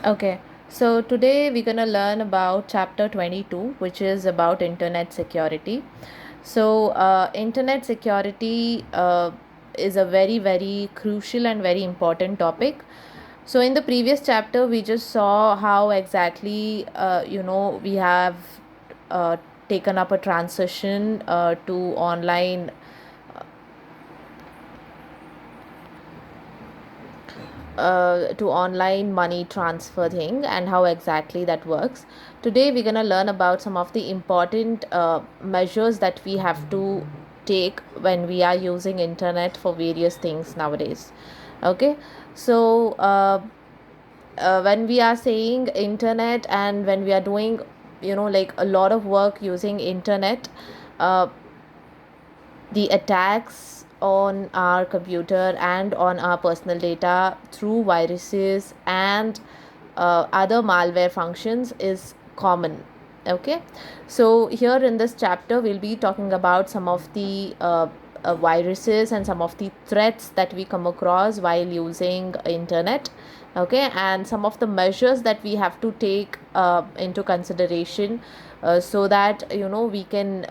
Okay, so today we're gonna learn about chapter 22, which is about internet security. Internet security is a very crucial and very important topic. So, in the previous chapter, we just saw how exactly we have uh, taken up a transition to online money transfer thing and how exactly that works. Today we're going to learn about some of the important measures that we have to take when we are using internet for various things nowadays. Okay, so when we are saying internet and when we are doing like a lot of work using internet, uh, the attacks on our computer and on our personal data through viruses and other malware functions is common. Okay, so here in this chapter we'll be talking about some of the viruses and some of the threats that we come across while using internet. Okay, and some of the measures that we have to take into consideration so that we can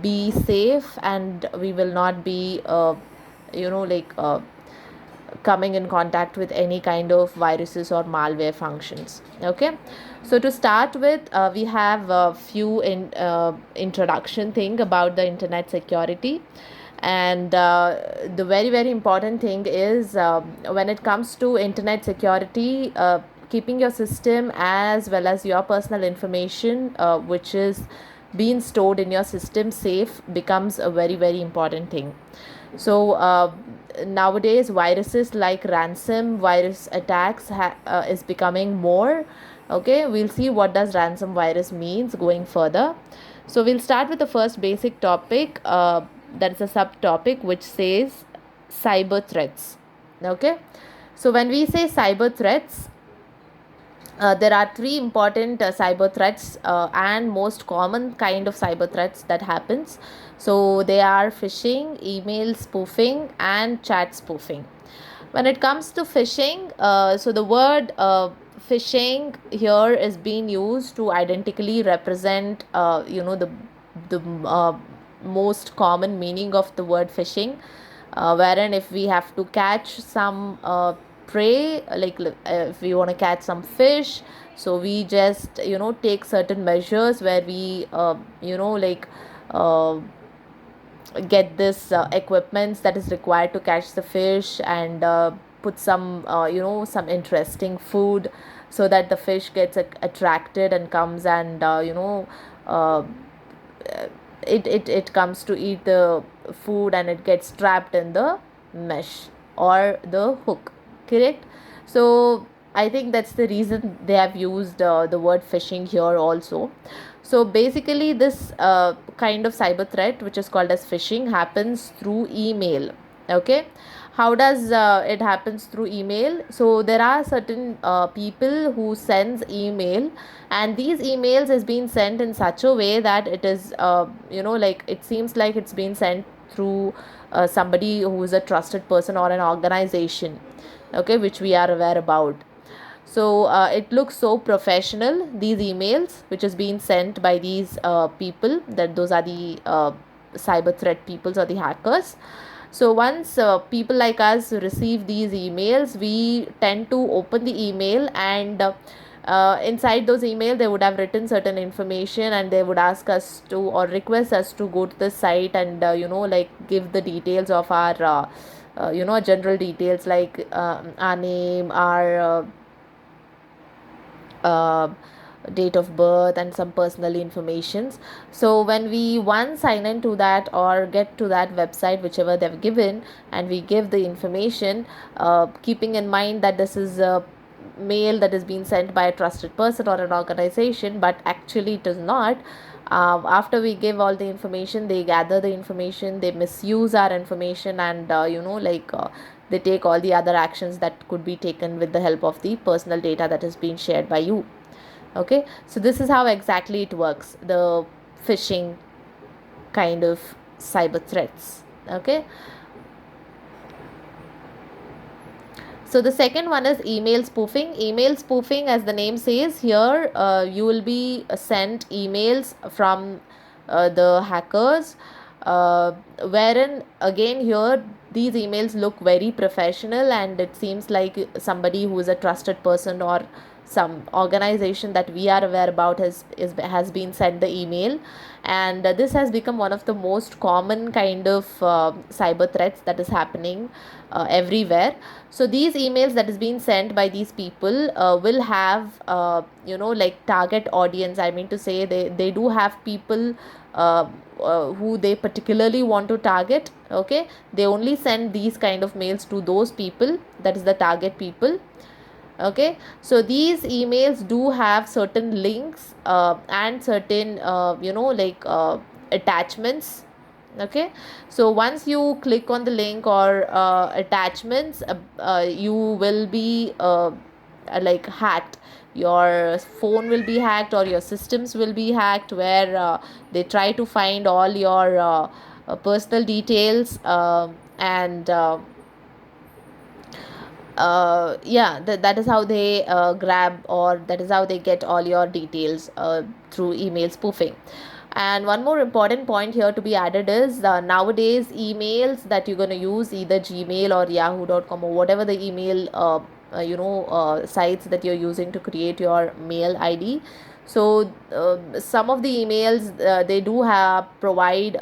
be safe and we will not be like coming in contact with any kind of viruses or malware functions. Okay, so to start with, we have a few introduction thing about the internet security. And the very important thing is, when it comes to internet security, keeping your system as well as your personal information which is being stored in your system safe becomes a very important thing. So nowadays viruses like ransom virus attacks is becoming more. Okay, we'll see what does ransom virus means going further. So we'll start with the first basic topic, that is a subtopic which says cyber threats. Okay, so when we say cyber threats, there are three important cyber threats and most common kind of cyber threats that happens. So they are phishing, email spoofing, and chat spoofing. When it comes to phishing, so the word phishing here is being used to identically represent the most common meaning of the word phishing, wherein if we have to catch some prey, like if we want to catch some fish, so we just take certain measures where we uh, get this equipments that is required to catch the fish, and put some some interesting food so that the fish gets attracted and comes and uh, it comes to eat the food and it gets trapped in the mesh or the hook. Correct. So I think that's the reason they have used the word phishing here also. So basically this kind of cyber threat which is called as phishing happens through email. Okay, how does it happens through email? So there are certain people who sends email, and these emails is being sent in such a way that it is like it seems like it's been sent through somebody who is a trusted person or an organization, okay, which we are aware about. So it looks so professional, these emails which is being sent by these people, that those are the cyber threat peoples or the hackers. So once people like us receive these emails, we tend to open the email, and inside those email they would have written certain information, and they would ask us to or request us to go to the site and like give the details of our general details like our name, our uh, date of birth, and some personal informations. So when we once sign into that or get to that website whichever they've given, and we give the information, keeping in mind that this is a mail that is being sent by a trusted person or an organization, but actually it is not. After we give all the information, they gather the information, they misuse our information, and they take all the other actions that could be taken with the help of the personal data that is being shared by you. Okay, so this is how exactly it works, the phishing kind of cyber threats. Okay, So the second one is email spoofing. Email spoofing, as the name says here, you will be sent emails from the hackers, uh, wherein again here these emails look very professional, and it seems like somebody who is a trusted person or some organization that we are aware about has been sent the email. And this has become one of the most common kind of cyber threats that is happening everywhere. So these emails that is being sent by these people will have like target audience. I mean to say, they do have people who they particularly want to target. Okay, they only send these kind of mails to those people, that is the target people. Okay, so these emails do have certain links and certain attachments. Okay, so once you click on the link or attachments, you will be like hacked. Your phone will be hacked or your systems will be hacked, where they try to find all your personal details, and yeah, that is how they grab, or that is how they get all your details through email spoofing. And one more important point here to be added is, nowadays emails that you're going to use, either Gmail or yahoo.com or whatever the email sites that you're using to create your mail ID. So some of the emails, they do have provide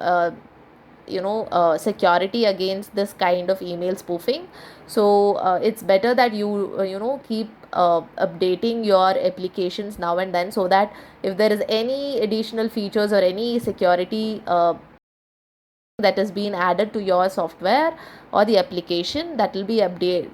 security against this kind of email spoofing. So it's better that you keep updating your applications now and then, so that if there is any additional features or any security that has been added to your software or the application, that will be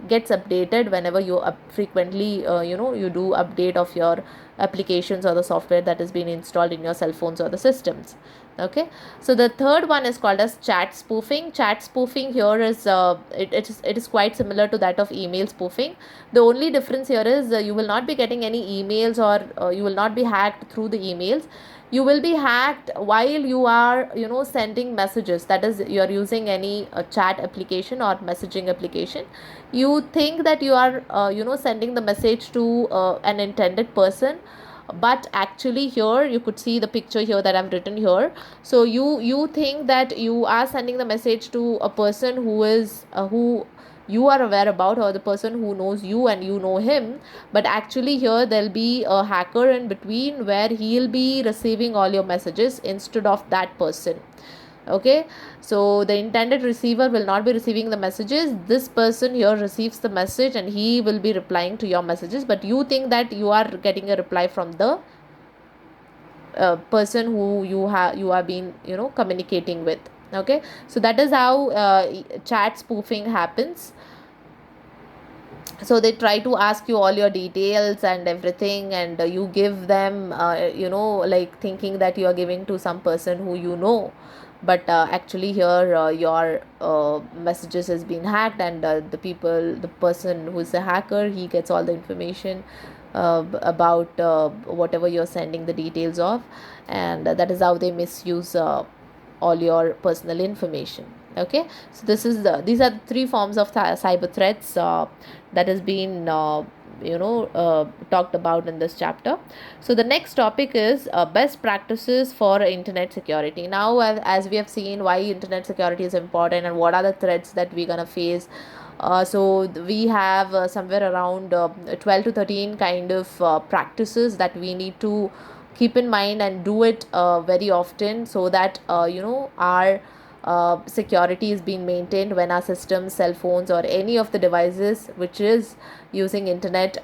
gets updated whenever you frequently you do update of your applications or the software that has been installed in your cell phones or the systems. Okay, so the third one is called as chat spoofing. Chat spoofing here is it is quite similar to that of email spoofing. The only difference here is you will not be getting any emails, or you will not be hacked through the emails. You will be hacked while you are sending messages. That is, you are using any chat application or messaging application. You think that you are sending the message to an intended person, but actually here you could see the picture here that I've written here. So you think that you are sending the message to a person who is who you are aware about, or the person who knows you and you know him. But actually here there'll be a hacker in between, where he'll be receiving all your messages instead of that person. Okay, so the intended receiver will not be receiving the messages. This person here receives the message and he will be replying to your messages, but you think that you are getting a reply from the person who you have been communicating with. Okay, so that is how chat spoofing happens. So they try to ask you all your details and everything, and you give them like thinking that you are giving to some person who you know. But actually here your messages has been hacked, and the person who is a hacker, he gets all the information about whatever you're sending the details of. And that is how they misuse all your personal information. Okay, so these are the three forms of cyber threats that has been talked about in this chapter. So the next topic is best practices for internet security. Now, as we have seen why internet security is important and what are the threats that we're gonna face, so we have somewhere around 12 to 13 kind of practices that we need to keep in mind and do it very often, so that our security is being maintained when our systems, cell phones, or any of the devices which is using internet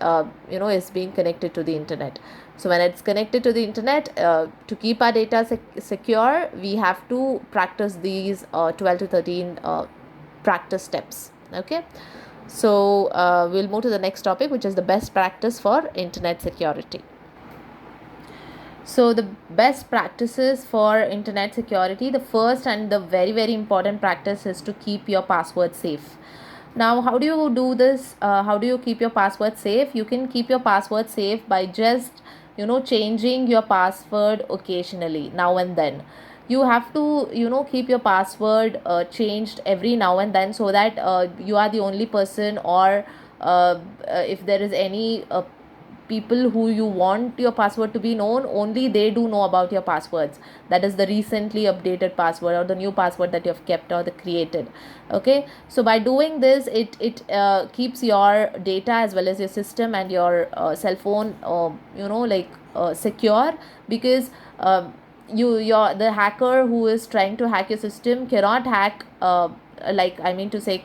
is being connected to the internet. So when it's connected to the internet, to keep our data secure, we have to practice these 12 to 13 practice steps. Okay, so we'll move to the next topic, which is the best practice for internet security. So the best practices for internet security, the first and the very very important practice is to keep your password safe. Now, how do you do this? How do you keep your password safe? You can keep your password safe by just changing your password occasionally, now and then. You have to keep your password changed every now and then, so that you are the only person, or if there is any people who you want your password to be known, only they do know about your passwords. That is the recently updated password or the new password that you have kept or the created. Okay, so by doing this, it keeps your data as well as your system and your cell phone secure, because your the hacker who is trying to hack your system cannot hack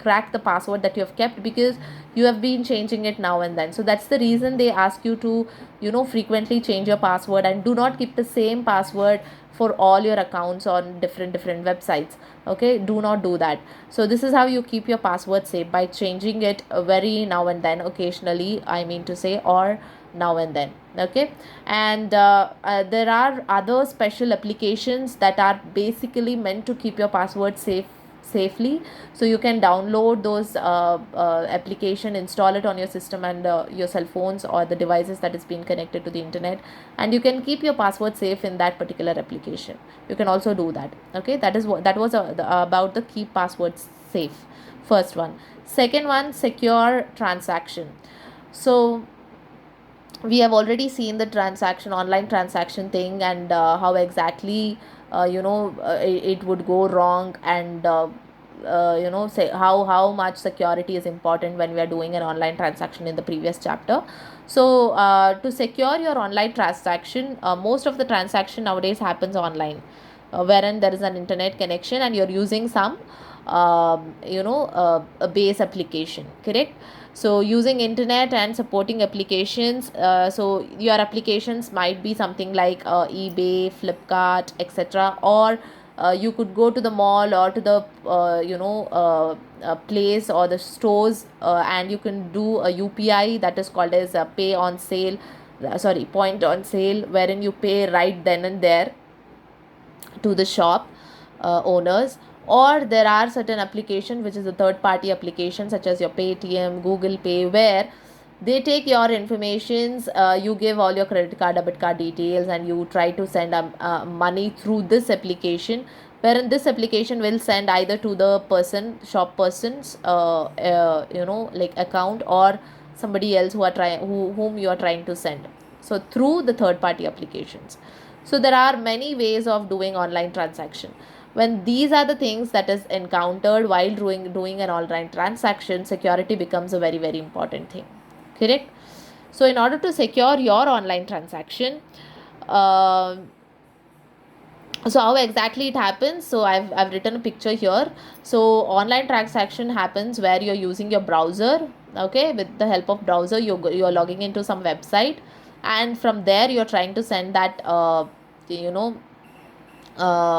crack the password that you have kept, because you have been changing it now and then. So that's the reason they ask you to frequently change your password, and do not keep the same password for all your accounts on different websites. Okay, do not do that. So this is how you keep your password safe, by changing it very now and then, occasionally, I mean to say, or now and then. Okay, and there are other special applications that are basically meant to keep your password safely. So you can download those application, install it on your system and your cell phones or the devices that is being connected to the internet, and you can keep your password safe in that particular application. You can also do that. Okay, that was about the keep passwords safe, first one. Second one, secure transaction. So we have already seen the online transaction thing, and how exactly it would go wrong, and say how much security is important when we are doing an online transaction in the previous chapter. So to secure your online transaction, most of the transaction nowadays happens online, wherein there is an internet connection and you're using some a base application, correct? So using internet and supporting applications, so your applications might be something like eBay, Flipkart, etc., or you could go to the mall or to the place or the stores, and you can do a UPI, that is called as a pay on sale, point on sale, wherein you pay right then and there to the shop owners. Or there are certain application which is a third party application, such as your Paytm, Google Pay, where they take your informations, you give all your credit card, debit card details, and you try to send money through this application, wherein this application will send either to the shop person's account, or somebody else whom you are trying to send, so through the third party applications. So there are many ways of doing online transaction. When these are the things that is encountered while doing an online transaction, security becomes a very very important thing, correct? So in order to secure your online transaction, uh, so how exactly it happens? So I've written a picture here. So online transaction happens where you're using your browser. Okay, with the help of browser, you're logging into some website, and from there you're trying to send that you know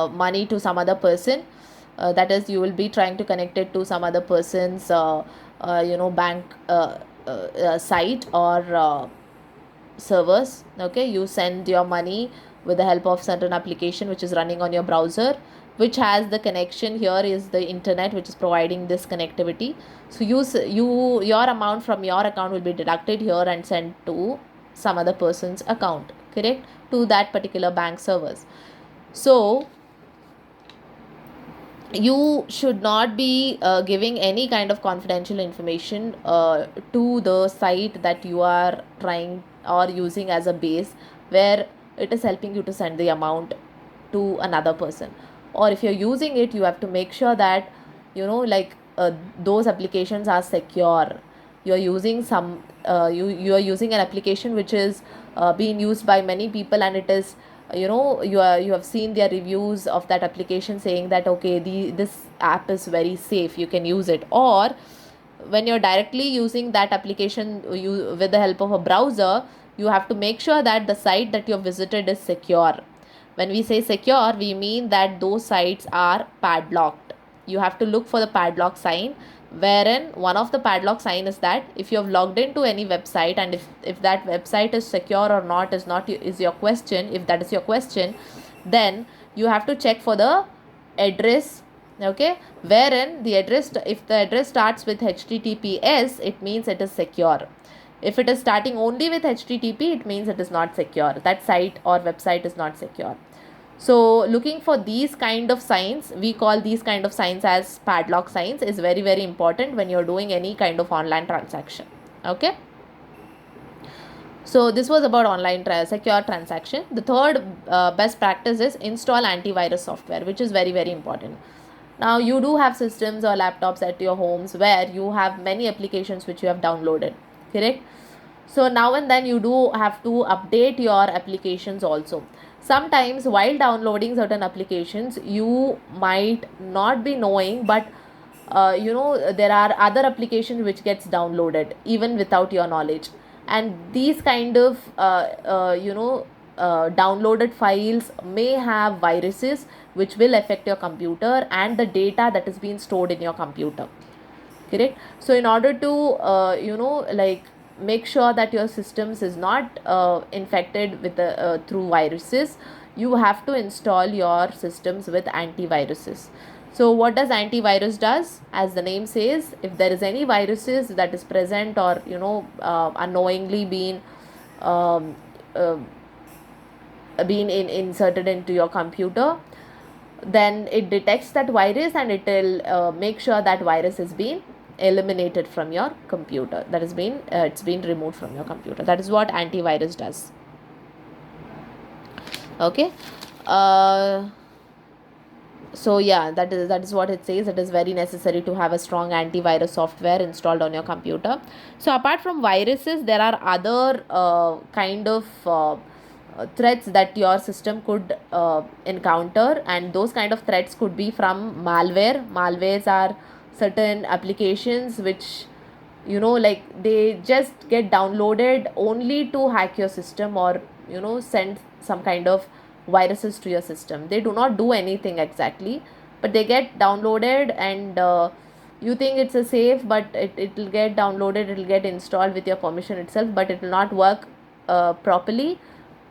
money to some other person. That is, you will be trying to connect it to some other person's bank site or servers. Okay, you send your money with the help of certain application which is running on your browser, which has the connection. Here is the internet which is providing this connectivity. So your amount from your account will be deducted here and sent to some other person's account, correct, to that particular bank servers. So you should not be giving any kind of confidential information to the site that you are trying or using as a base, where it is helping you to send the amount to another person. Or if you're using it, you have to make sure that those applications are secure. You're using you are using an application which is being used by many people, and it is you have seen their reviews of that application saying that okay, this app is very safe, you can use it. Or when you're directly using that application with the help of a browser, you have to make sure that the site that you have visited is secure. When we say secure, we mean that those sites are padlocked. You have to look for the padlock sign, wherein one of the padlock sign is that if you have logged into any website, and if that website is secure or not is your question. If that is your question, then you have to check for the address. Okay, wherein the address, if the address starts with HTTPS, it means it is secure. If it is starting only with HTTP, it means it is not secure. That site or website is not secure. So looking for these kind of signs, we call these kind of signs as padlock signs, is very very important when you're doing any kind of online transaction. Okay, so this was about online secure transaction. The third best practice is install antivirus software, which is very very important. Now you do have systems or laptops at your homes where you have many applications which you have downloaded, correct? So now and then you do have to update your applications also. Sometimes while downloading certain applications you might not be knowing, but there are other applications which gets downloaded even without your knowledge, and these kind of downloaded files may have viruses which will affect your computer and the data that is being stored in your computer, correct? So in order to make sure that your systems is not infected with the through viruses, you have to install your systems with antiviruses. So what does antivirus does? As the name says, if there is any viruses that is present or unknowingly um, uh, been inserted into your computer, then it detects that virus and it will make sure that virus has been eliminated from your computer, that has been it's been removed from your computer. That is what antivirus does. Okay, uh, so yeah, that is what it says. It is very necessary to have a strong antivirus software installed on your computer. So apart from viruses, there are other kind of threats that your system could encounter, and those kind of threats could be from malwares are certain applications which they just get downloaded only to hack your system or send some kind of viruses to your system. They do not do anything exactly, but they get downloaded, and you think it's a safe, but it will get downloaded, it will get installed with your permission itself, but it will not work properly.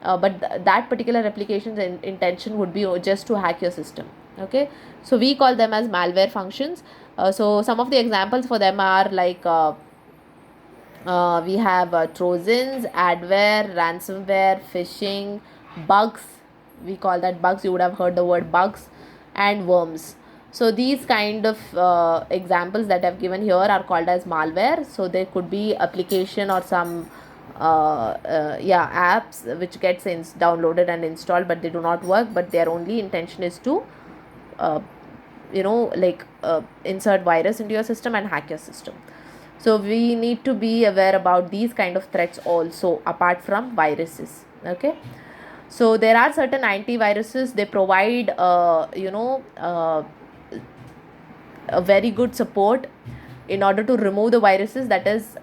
But that particular application's intention would be just to hack your system. Okay, so we call them as malware functions. So some of the examples for them are like we have trojans, adware, ransomware, phishing, bugs. We call that bugs. You would have heard the word bugs, and worms. So these kind of examples that I've given here are called as malware. So there could be application or some apps which gets downloaded and installed, but they do not work. But their only intention is to uh, insert virus into your system and hack your system. So we need to be aware about these kind of threats also apart from viruses. Okay, so there are certain antiviruses. They provide a very good support in order to remove the viruses, that is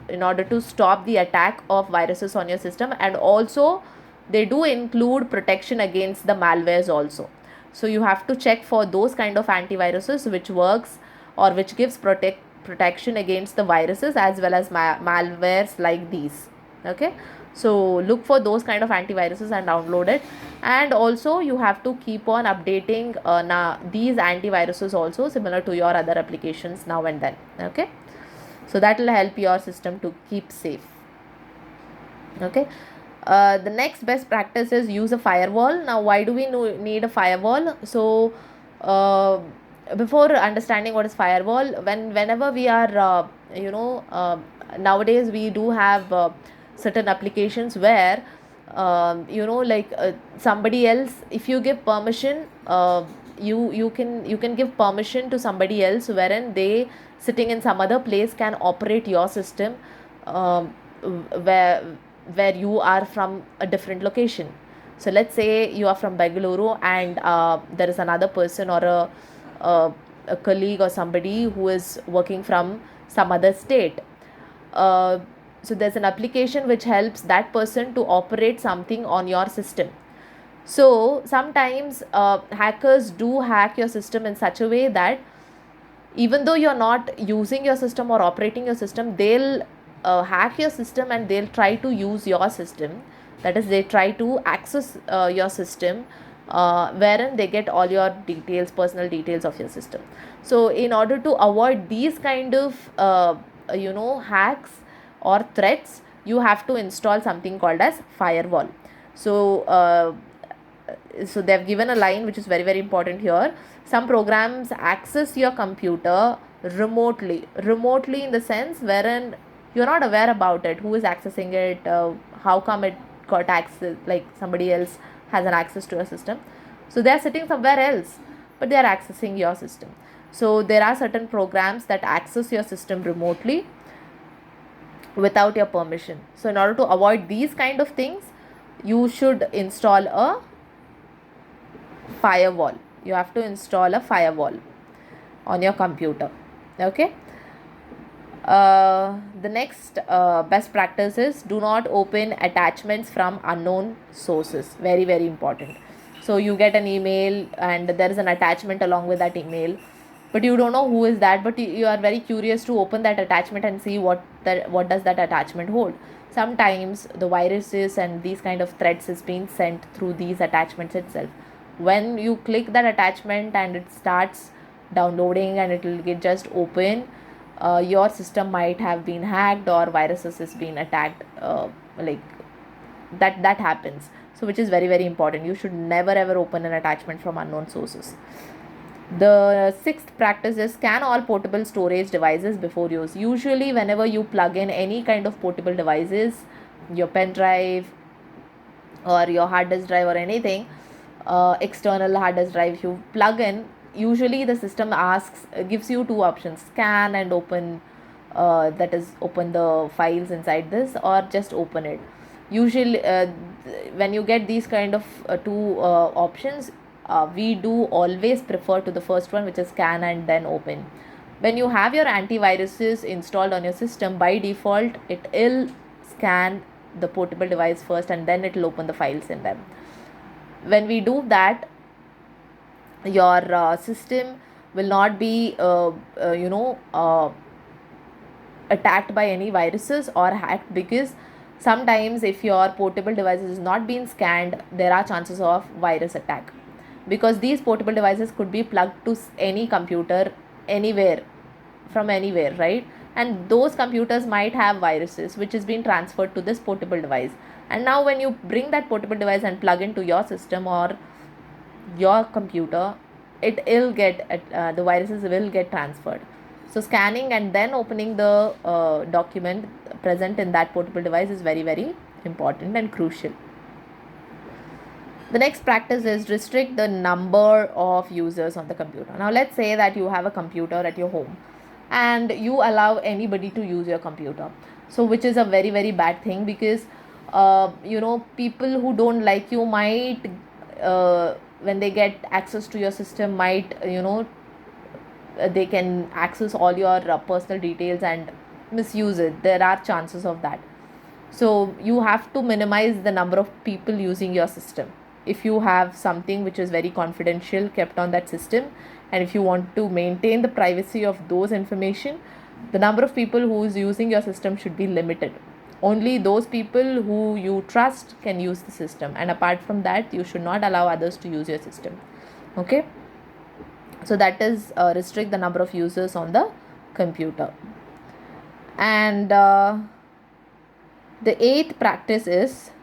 in order to stop the attack of viruses on your system, and also they do include protection against the malwares also. So you have to check for those kind of antiviruses which works or which gives protection against the viruses as well as malwares like these. Okay, so look for those kind of antiviruses and download it, and also you have to keep on updating these antiviruses also similar to your other applications now and then. Okay, so that will help your system to keep safe. Okay, the next best practice is use a firewall. Now why do we need a firewall? So before understanding what is firewall, whenever we are nowadays we do have certain applications where somebody else, if you give permission, you can give permission to somebody else wherein they sitting in some other place can operate your system, um, where you are from a different location. So let's say you are from Bengaluru, and there is another person or a, a colleague or somebody who is working from some other state. uh, so there's an application which helps that person to operate something on your system. So sometimes hackers do hack your system in such a way that even though you're not using your system or operating your system, they'll hack your system and they'll try to use your system. That is, they try to access your system, wherein they get all your details, personal details of your system. So in order to avoid these kind of hacks or threats, you have to install something called as firewall. So they've given a line which is very very important here. Some programs access your computer remotely in the sense wherein you're not aware about it, who is accessing it, how come it got access, like somebody else has an access to your system. So they are sitting somewhere else, but they are accessing your system. So there are certain programs that access your system remotely without your permission. So in order to avoid these kind of things, you should install a firewall. You have to install a firewall on your computer. Okay. The next best practice is do not open attachments from unknown sources. Very, very important. So you get an email and there is an attachment along with that email, but you don't know who is that, but you are very curious to open that attachment and see what does that attachment hold. Sometimes the viruses and these kind of threats is being sent through these attachments itself. When you click that attachment and it starts downloading and it will get just open, your system might have been hacked or viruses has been attacked, like that happens. So which is very, very important. You should never ever open an attachment from unknown sources. The sixth practice is scan all portable storage devices before use. Usually whenever you plug in any kind of portable devices, your pen drive or your hard disk drive or anything, external hard disk drive you plug in, usually the system gives you two options: scan and open, that is open the files inside this, or just open it. Usually when you get these kind of two options, we do always prefer to the first one, which is scan and then open. When you have your antiviruses installed on your system, by default it will scan the portable device first and then it will open the files in them. When we do that, your system will not be attacked by any viruses or hacked, because sometimes if your portable device is not being scanned, there are chances of virus attack, because these portable devices could be plugged to any computer anywhere, from anywhere, right? And those computers might have viruses which is being transferred to this portable device, and now when you bring that portable device and plug into your system or your computer, it will get the viruses will get transferred. So scanning and then opening the document present in that portable device is very, very important and crucial. The next practice is restrict the number of users on the computer. Now let's say that you have a computer at your home and you allow anybody to use your computer, so which is a very, very bad thing, because people who don't like you might, when they get access to your system, might they can access all your personal details and misuse it. There are chances of that. So you have to minimize the number of people using your system. If you have something which is very confidential kept on that system, and if you want to maintain the privacy of those information, the number of people who is using your system should be limited. Only those people who you trust can use the system, and apart from that you should not allow others to use your system. Okay, so that is restrict the number of users on the computer. And the eighth practice is